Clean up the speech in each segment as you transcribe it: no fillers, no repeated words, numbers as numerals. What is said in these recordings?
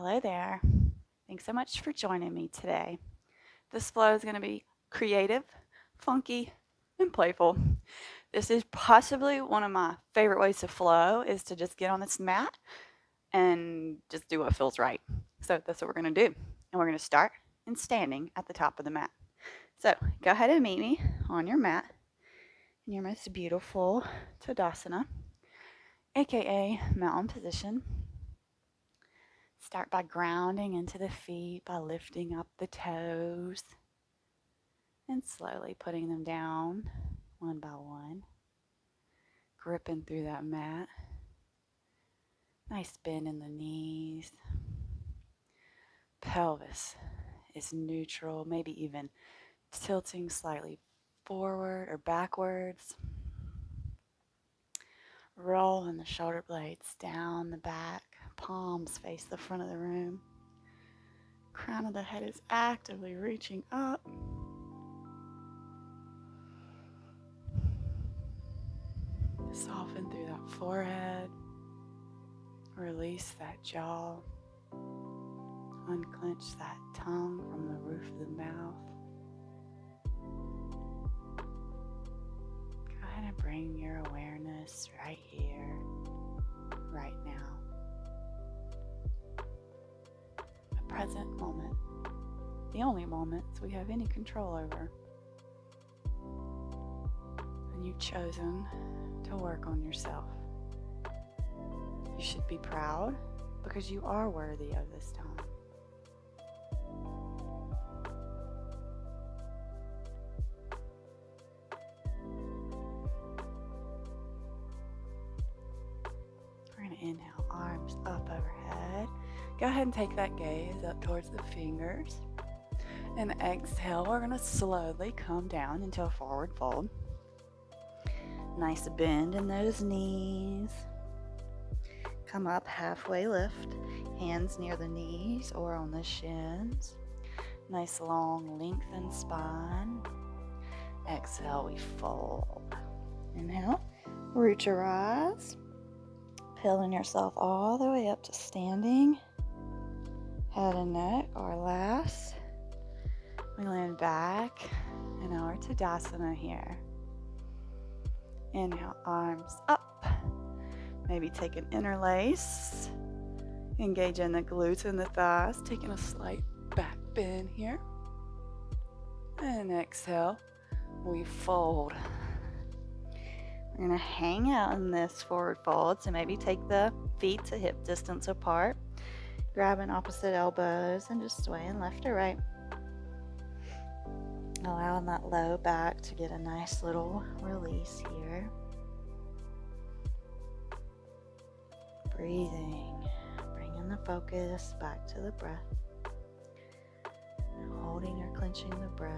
Hello there. Thanks so much for joining me today. This flow is going to be creative, funky, and playful. This is possibly one of my favorite ways to flow is to just get on this mat and just do what feels right. So that's what we're going to do. And we're going to start in standing at the top of the mat. So go ahead and meet me on your mat in your most beautiful Tadasana, aka mountain position. Start by grounding into the feet by lifting up the toes and slowly putting them down one by one. Gripping through that mat. Nice bend in the knees. Pelvis is neutral, maybe even tilting slightly forward or backwards. Rolling the shoulder blades down the back. Palms face the front of the room. Crown of the head is actively reaching up. Soften through that forehead. Release that jaw. Unclench that tongue from the roof of the mouth. Go ahead and bring your awareness right here, right now. The present moment. The only moments we have any control over. And you've chosen to work on yourself. You should be proud because you are worthy of this time. We're going to inhale, arms up overhead. Go ahead and take that gaze up towards the fingers. And exhale, we're going to slowly come down into a forward fold. Nice bend in those knees. Come up, halfway lift, hands near the knees or on the shins. Nice long lengthened spine. Exhale, we fold. Inhale, root your eyes. Peeling yourself all the way up to standing. Head and neck are last. We land back in our Tadasana here. Inhale, arms up. Maybe take an interlace. Engage in the glutes and the thighs. Taking a slight back bend here. And exhale, we fold. We're going to hang out in this forward fold. So maybe take the feet to hip distance apart. Grabbing opposite elbows and just swaying left or right. Allowing that low back to get a nice little release here. Breathing, bringing the focus back to the breath. And holding or clenching the breath.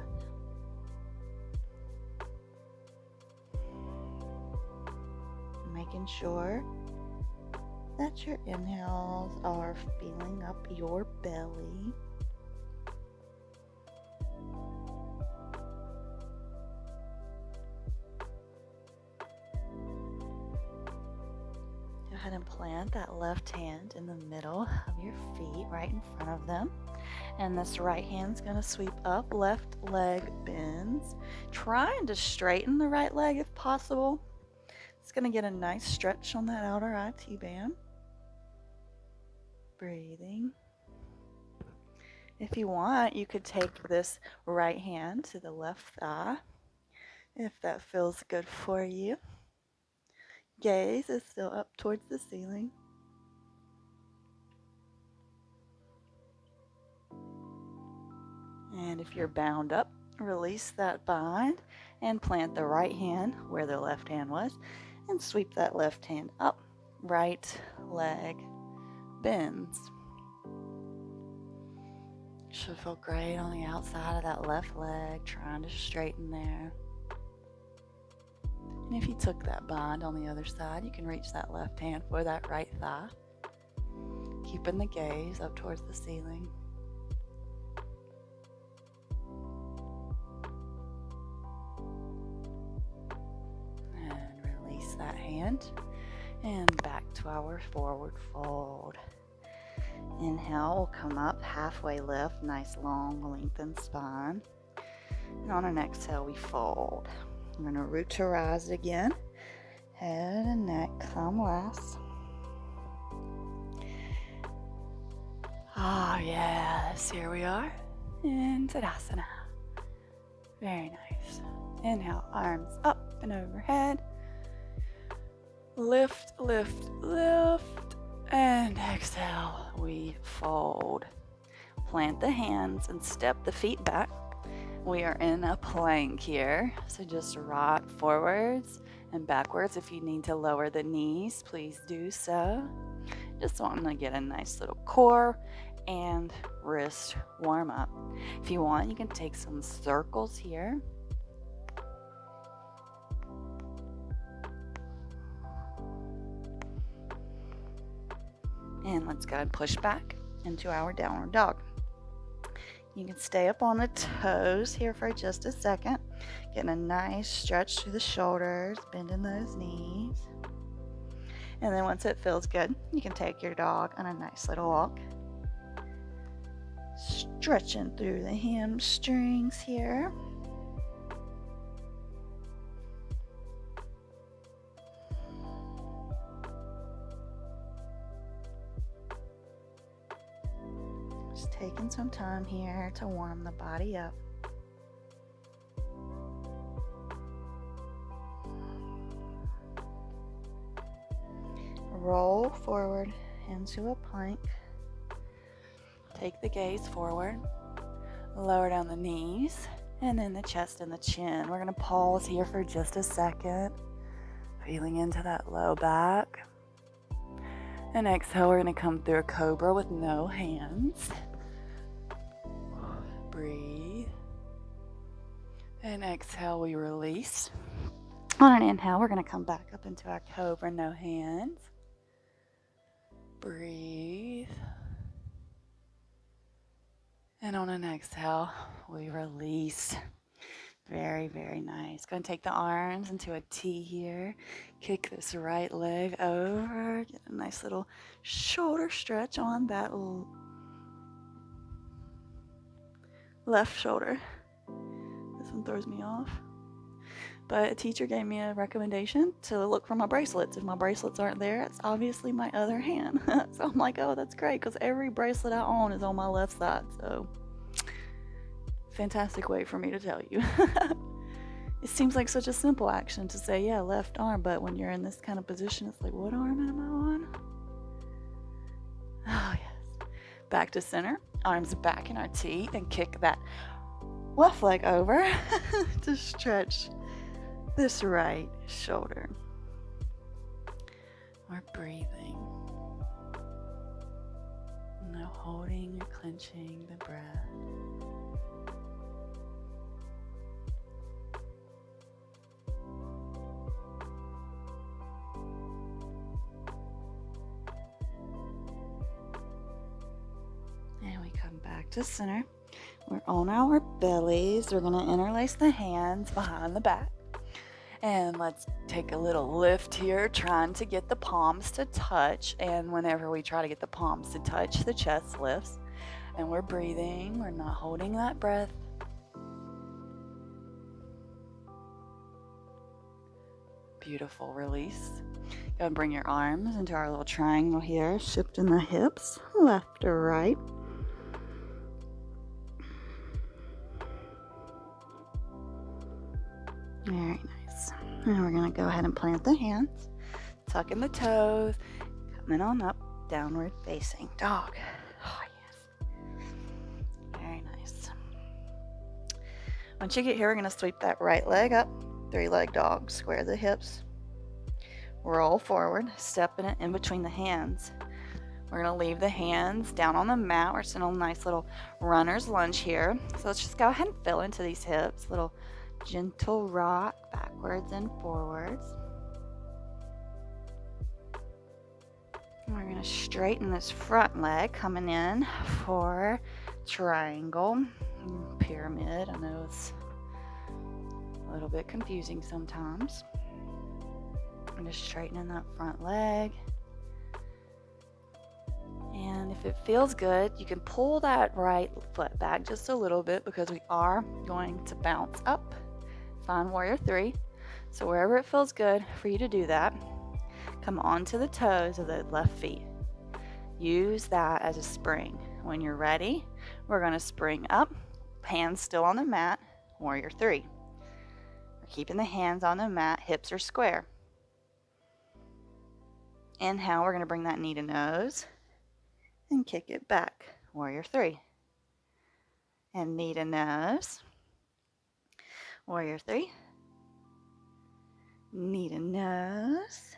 Making sure that your inhales are filling up your belly. Go ahead and plant that left hand in the middle of your feet, right in front of them. And this right hand's going to sweep up, left leg bends. Trying to straighten the right leg if possible. It's going to get a nice stretch on that outer IT band. Breathing. If you want, you could take this right hand to the left thigh, if that feels good for you. Gaze is still up towards the ceiling. And if you're bound up, release that bind and plant the right hand where the left hand was and sweep that left hand up. Right leg bends. Should feel great on the outside of that left leg, trying to straighten there. And if you took that bind on the other side, you can reach that left hand for that right thigh. Keeping the gaze up towards the ceiling. And release that hand. And back to our forward fold. Inhale, we'll come up, halfway lift, nice long lengthened spine. And on an exhale, we fold. We're going to root to rise again. Head and neck come last. Oh yes, here we are in Tadasana. Very nice. Inhale, arms up and overhead. Lift, lift, lift. And exhale, we fold. Plant the hands and step the feet back. We are in a plank here, so just rock forwards and backwards. If you need to lower the knees, please do so. Just wanting to get a nice little core and wrist warm up. If you want, you can take some circles here. And let's go and push back into our downward dog. You can stay up on the toes here for just a second. Getting a nice stretch through the shoulders, bending those knees. And then once it feels good, you can take your dog on a nice little walk. Stretching through the hamstrings here. Just taking some time here to warm the body up. Roll forward into a plank. Take the gaze forward. Lower down the knees and then the chest and the chin. We're going to pause here for just a second. Feeling into that low back. And exhale, we're going to come through a cobra with no hands. Breathe. And exhale, we release. On an inhale, we're going to come back up into our cobra, no hands. Breathe. And on an exhale, we release. Very, very nice. Going to take the arms into a T here. Kick this right leg over. Get a nice little shoulder stretch on that left shoulder. This one throws me off. But a teacher gave me a recommendation to look for my bracelets. If my bracelets aren't there, it's obviously my other hand. So I'm like, oh, that's great, because every bracelet I own is on my left side. So fantastic way for me to tell you. It seems like such a simple action to say, yeah, left arm, but when you're in this kind of position, it's like, what arm am I on? Oh, yes. Back to center, arms back in our T, and kick that left leg over to stretch this right shoulder. We're breathing. No holding or clenching the breath. And we come back to center. We're on our bellies. We're going to interlace the hands behind the back. And let's take a little lift here, trying to get the palms to touch. And whenever we try to get the palms to touch, the chest lifts. And we're breathing. We're not holding that breath. Beautiful release. Go and bring your arms into our little triangle here, shifting the hips left or right. Very nice. And we're going to go ahead and plant the hands, tuck in the toes, coming on up, downward facing dog. Oh, yes. Very nice. Once you get here, we're going to sweep that right leg up, 3-leg dog, square the hips, roll forward, stepping it in between the hands. We're going to leave the hands down on the mat. We're sitting on a nice little runner's lunge here. So let's just go ahead and fill into these hips, little gentle rock backwards and forwards. And we're going to straighten this front leg, coming in for triangle, pyramid. I know it's a little bit confusing sometimes. I'm just straightening that front leg. And if if it feels good, you can pull that right foot back just a little bit because we are going to bounce up. Find warrior three. So wherever it feels good for you to do that, come onto the toes of the left feet. Use that as a spring. When you're ready, we're going to spring up, hands still on the mat, warrior three. We're keeping the hands on the mat, hips are square. Inhale, we're going to bring that knee to nose and kick it back, warrior three. And knee to nose, warrior three. Knee to nose,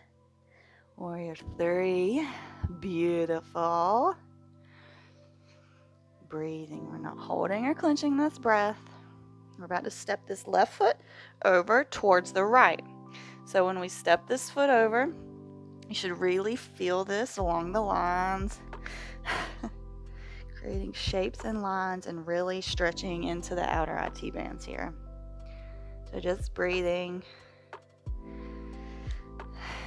warrior three. Beautiful. Breathing. We're not holding or clenching this breath. We're about to step this left foot over towards the right. So when we step this foot over, you should really feel this along the lines, creating shapes and lines and really stretching into the outer IT bands here. So just breathing.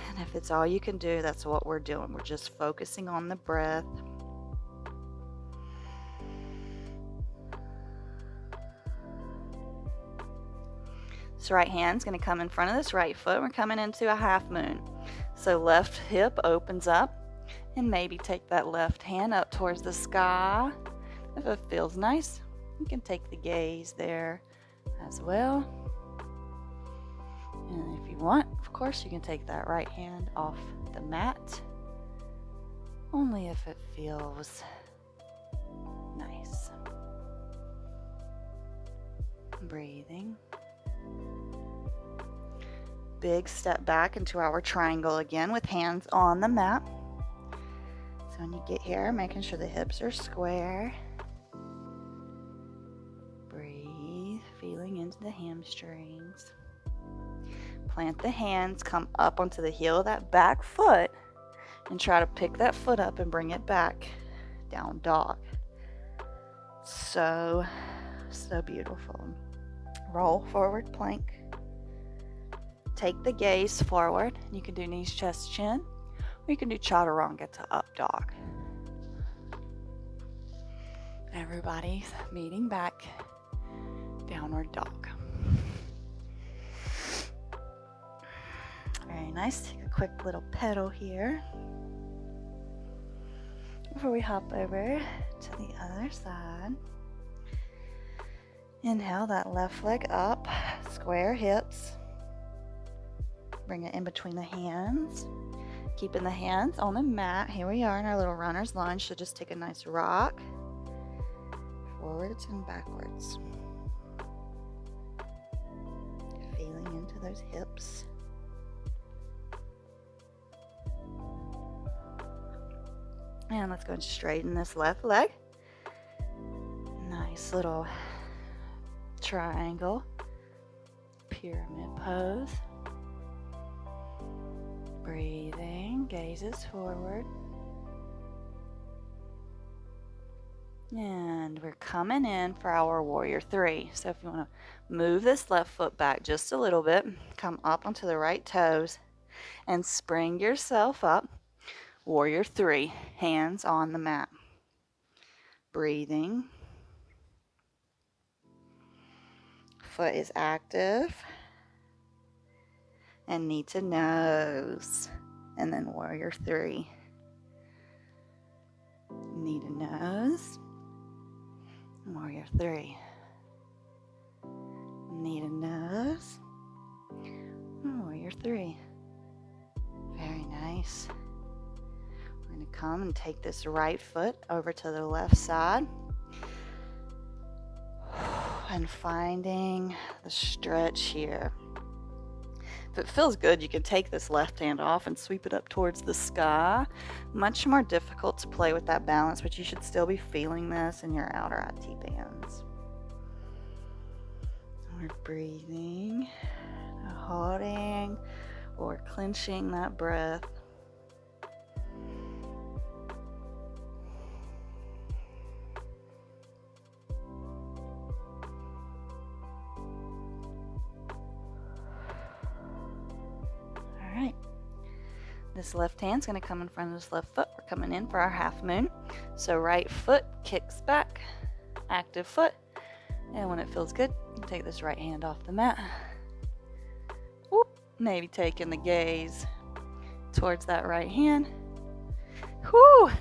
And if it's all you can do, that's what we're doing. We're just focusing on the breath. This right hand's going to come in front of this right foot. We're coming into a half moon. So left hip opens up and maybe take that left hand up towards the sky. If it feels nice, you can take the gaze there as well. And if you want, of course, you can take that right hand off the mat. Only if it feels nice. Breathing. Big step back into our triangle again with hands on the mat. So when you get here, making sure the hips are square. Breathe, feeling into the hamstrings. Plant the hands, come up onto the heel of that back foot, and try to pick that foot up and bring it back. Down dog. So beautiful. Roll forward plank. Take the gaze forward. You can do knees, chest, chin, or you can do chaturanga to up dog. Everybody's meeting back, downward dog. Very nice. Take a quick little pedal here before we hop over to the other side. Inhale that left leg up, square hips. Bring it in between the hands. Keeping the hands on the mat. Here we are in our little runner's lunge. So just take a nice rock. Forwards and backwards. Feeling into those hips. And let's go and straighten this left leg. Nice little triangle. Pyramid pose. Breathing, gazes forward. And we're coming in for our warrior three. So if you want to move this left foot back just a little bit, come up onto the right toes and spring yourself up. Warrior three, hands on the mat. Breathing. Foot is active. And knee to nose. And then warrior three. Knee to nose. Warrior three. Knee to nose. Warrior three. Very nice. We're going to come and take this right foot over to the left side. And finding the stretch here. If it feels good, you can take this left hand off and sweep it up towards the sky. Much more difficult to play with that balance, but you should still be feeling this in your outer IT bands. We're breathing, holding, or clenching that breath. This left hand's going to come in front of this left foot. We're coming in for our half moon. So right foot kicks back, active foot. And when it feels good, you take this right hand off the mat. Whoop, maybe taking the gaze towards that right hand. Whoo!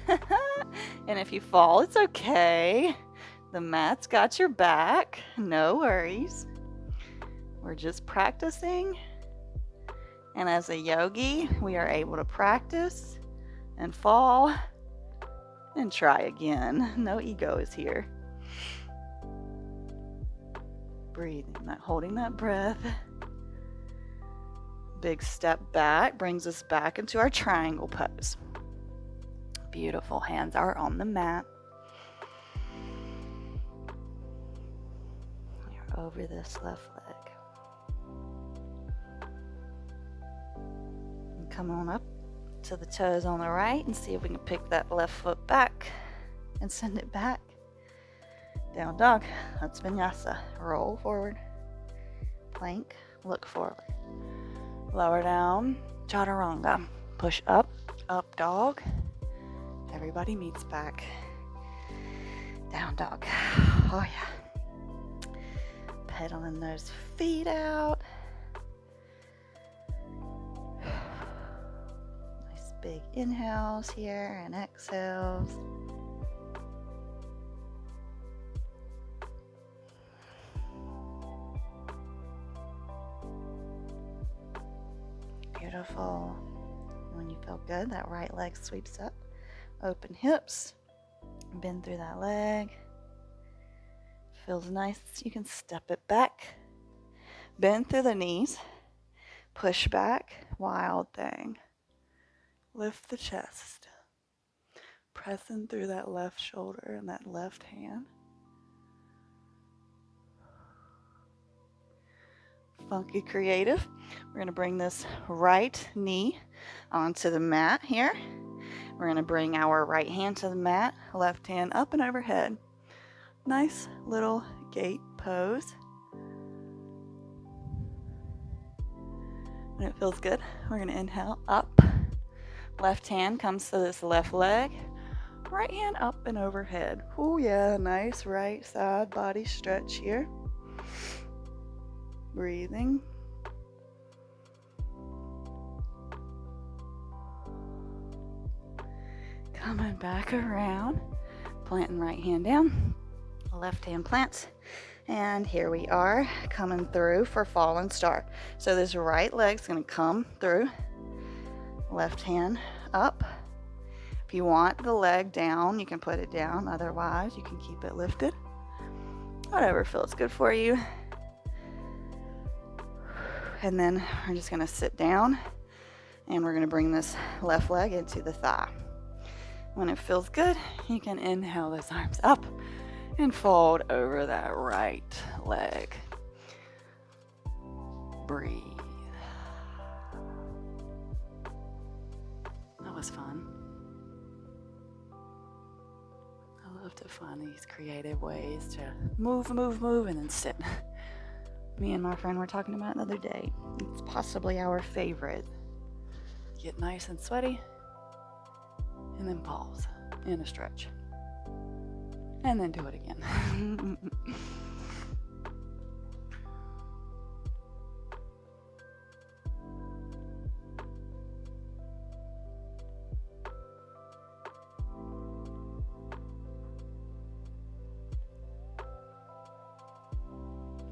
And if you fall, it's okay. The mat's got your back. No worries. We're just practicing. And as a yogi, we are able to practice and fall and try again. No ego is here. Breathing, holding that breath. Big step back brings us back into our triangle pose. Beautiful. Hands are on the mat. You're over this left leg. And come on up to the toes on the right and see if we can pick that left foot back and send it back. Down dog. That's vinyasa. Roll forward. Plank. Look forward. Lower down. Chaturanga. Push up. Up dog. Everybody meets back. Down dog. Oh yeah. Pedaling those feet out. Nice big inhales here and exhales. Beautiful. When you feel good, that right leg sweeps up. Open hips. Bend through that leg. Feels nice. You can step it back. Bend through the knees. Push back. Wild thing. Lift the chest. Pressing through that left shoulder and that left hand. Funky creative. We're going to bring this right knee onto the mat here. We're going to bring our right hand to the mat, left hand up and overhead. Nice little gate pose. When it feels good, we're going to inhale up. Left hand comes to this left leg. Right hand up and overhead. Oh yeah, nice right side body stretch here. Breathing. Coming back around, planting right hand down, left hand plants, and here we are coming through for fallen star. So this right leg's going to come through, left hand up. If you want the leg down, you can put it down. Otherwise, you can keep it lifted. Whatever feels good for you. And then we're just going to sit down, and we're going to bring this left leg into the thigh. When it feels good, you can inhale those arms up and fold over that right leg. Breathe. That was fun. I love to find these creative ways to move, and then sit. Me and my friend were talking about it the other day. It's possibly our favorite. Get nice and sweaty. And then pause and a stretch. And then do it again.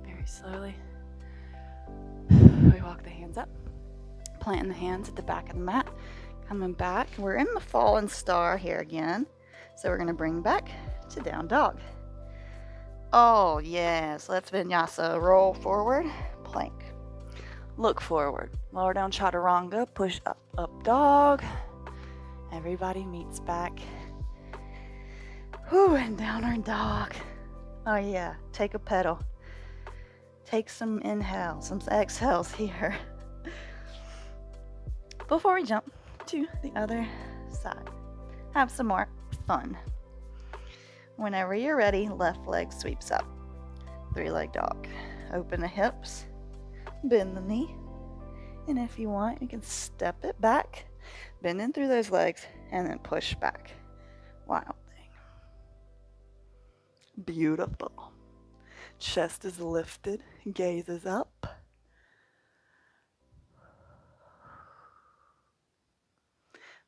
Very slowly. We walk the hands up. Planting the hands at the back of the mat. Coming back, we're in the fallen star here again. So we're going to bring back to down dog. Oh yes, let's vinyasa. Roll forward, plank. Look forward. Lower down chaturanga, push up, up dog. Everybody meets back. Whew, and downward dog. Oh yeah, take a pedal. Take some inhales, some exhales here. Before we jump to the other side. Have some more fun. Whenever you're ready, left leg sweeps up. 3-leg dog. Open the hips, bend the knee, and if you want, you can step it back Bend in through those legs and then push back. Wild thing. Beautiful. Chest is lifted, gaze is up.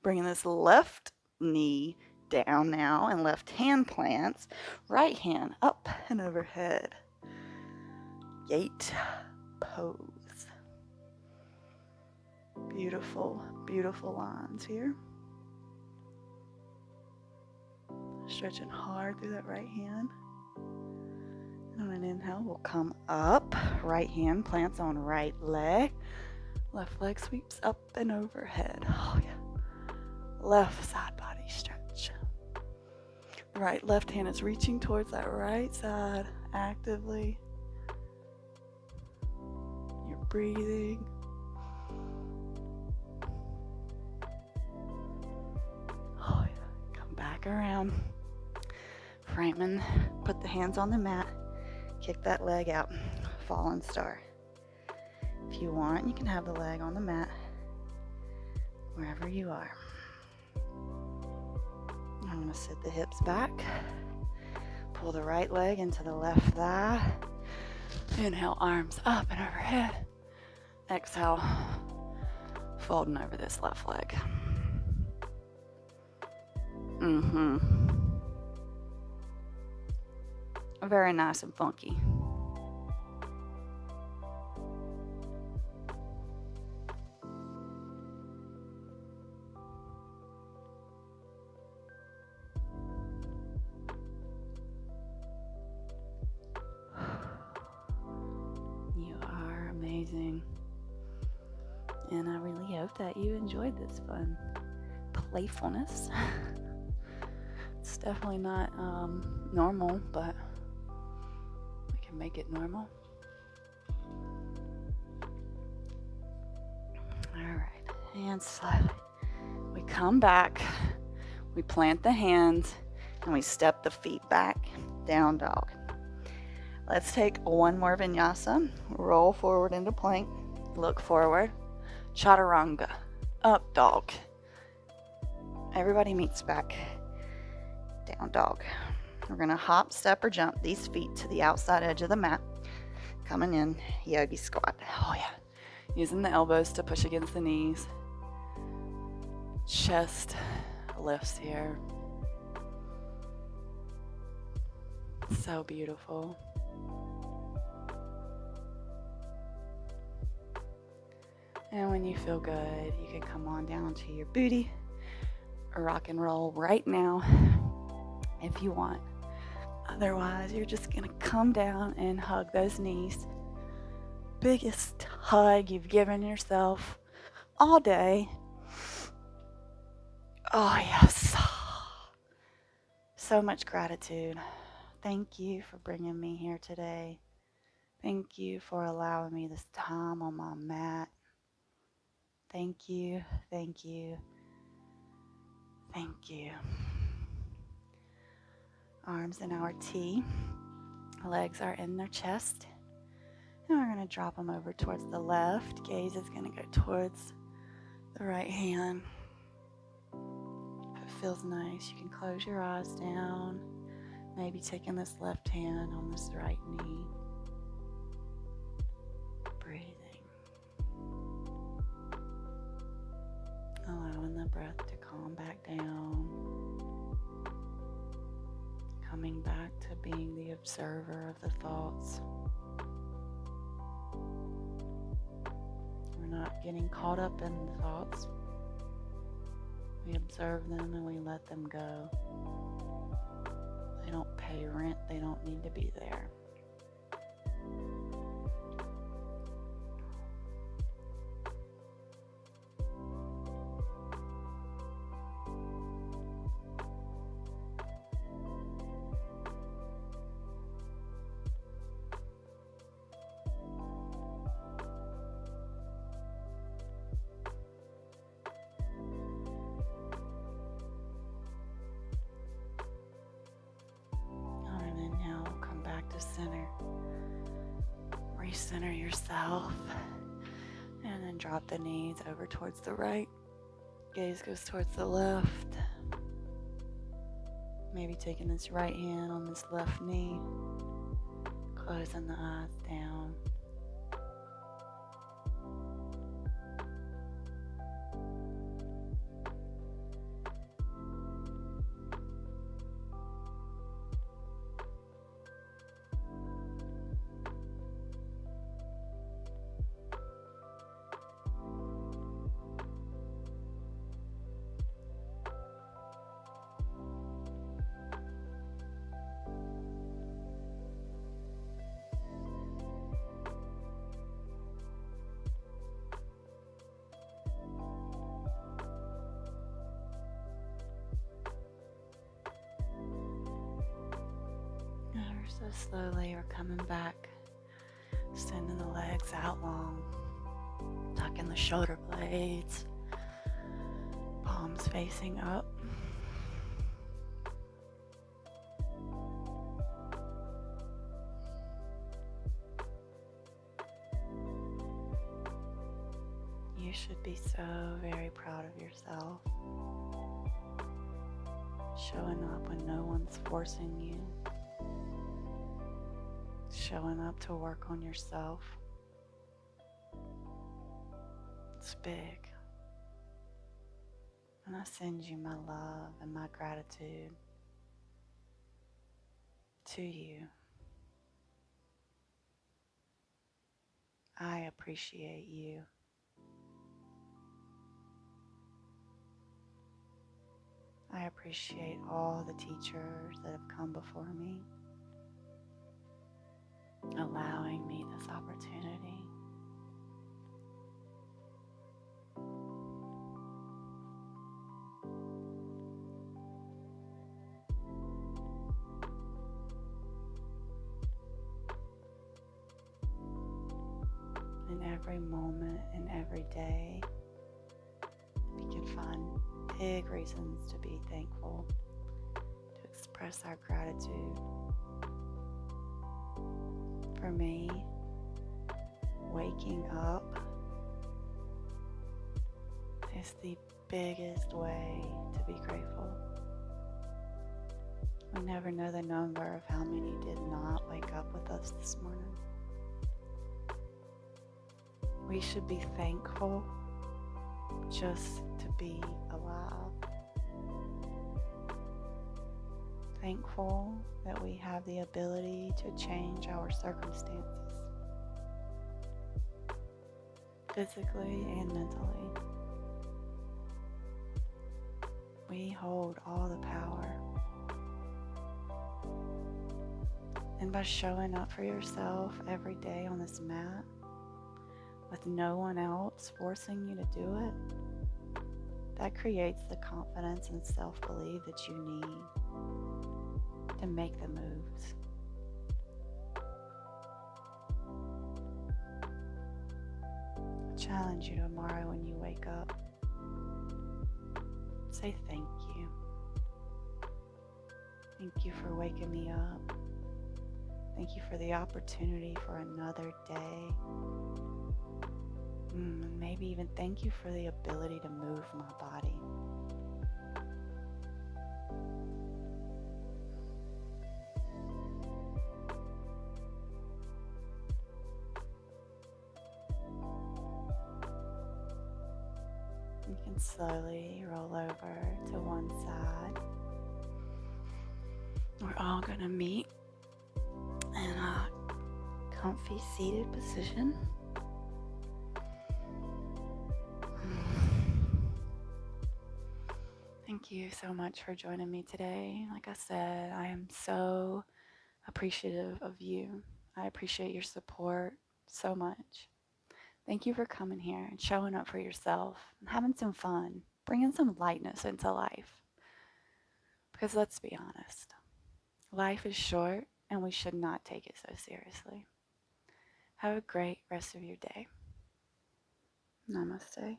Bringing this left knee down now, and left hand plants, right hand up and overhead. Gate pose. Beautiful, beautiful lines here. Stretching hard through that right hand. And on an inhale, we'll come up. Right hand plants on right leg. Left leg sweeps up and overhead. Oh, yeah. Left side body stretch. The right left hand is reaching towards that right side actively. You're breathing. Oh, yeah. Come back around. Framing, put the hands on the mat. Kick that leg out. Fallen star. If you want, you can have the leg on the mat wherever you are. I'm going to sit the hips back. Pull the right leg into the left thigh. Inhale, arms up and overhead. Exhale, folding over this left leg. Very nice and funky. You are amazing. And I really hope that you enjoyed this fun playfulness. It's definitely not normal, but we can make it normal. Alright, and slowly we come back, we plant the hands, and we step the feet back, down dog. Let's take one more vinyasa, roll forward into plank, look forward, chaturanga, up dog. Everybody meets back, down dog. We're going to hop, step, or jump these feet to the outside edge of the mat. Coming in, Yogi Squat. Oh yeah. Using the elbows to push against the knees. Chest lifts here. So beautiful. And when you feel good, you can come on down to your booty. Rock and roll right now if you want. Otherwise, you're just gonna come down and hug those knees. Biggest hug you've given yourself all day. Oh yes. So much gratitude. Thank you for bringing me here today. Thank you for allowing me this time on my mat. Thank you, thank you, thank you. Arms in our T. Legs are in their chest. And we're going to drop them over towards the left. Gaze is going to go towards the right hand. If it feels nice, you can close your eyes down. Maybe taking this left hand on this right knee. Breathing. Allowing the breath to calm back down. Coming back to being the observer of the thoughts. We're not getting caught up in the thoughts. We observe them and we let them go. They don't pay rent. They don't need to be there. Center. Recenter yourself and then drop the knees over towards the right. Gaze goes towards the left. Maybe taking this right hand on this left knee. Closing the eyes down. Ever so slowly, we're coming back, extending the legs out long, tucking the shoulder blades, palms facing up. You should be so very proud of yourself. Showing up when no one's forcing you. Showing up to work on yourself. It's big. And I send you my love and my gratitude to you. I appreciate you. I appreciate all the teachers that have come before me, allowing me this opportunity. In every moment, in every day, we can find big reasons to be thankful, to express our gratitude. For me, waking up is the biggest way to be grateful. We never know the number of how many did not wake up with us this morning. We should be thankful just to be alive. Thankful that we have the ability to change our circumstances, physically and mentally. We hold all the power. And by showing up for yourself every day on this mat, with no one else forcing you to do it, that creates the confidence and self-belief that you need to make the moves. I challenge you tomorrow when you wake up. Say thank you. Thank you for waking me up. Thank you for the opportunity for another day. And maybe even thank you for the ability to move my body. You can slowly roll over to one side. We're all going to meet in a comfy seated position. Thank you so much for joining me today. Like I said, I am so appreciative of you. I appreciate your support so much. Thank you for coming here and showing up for yourself and having some fun, bringing some lightness into life. Because let's be honest, life is short and we should not take it so seriously. Have a great rest of your day. Namaste.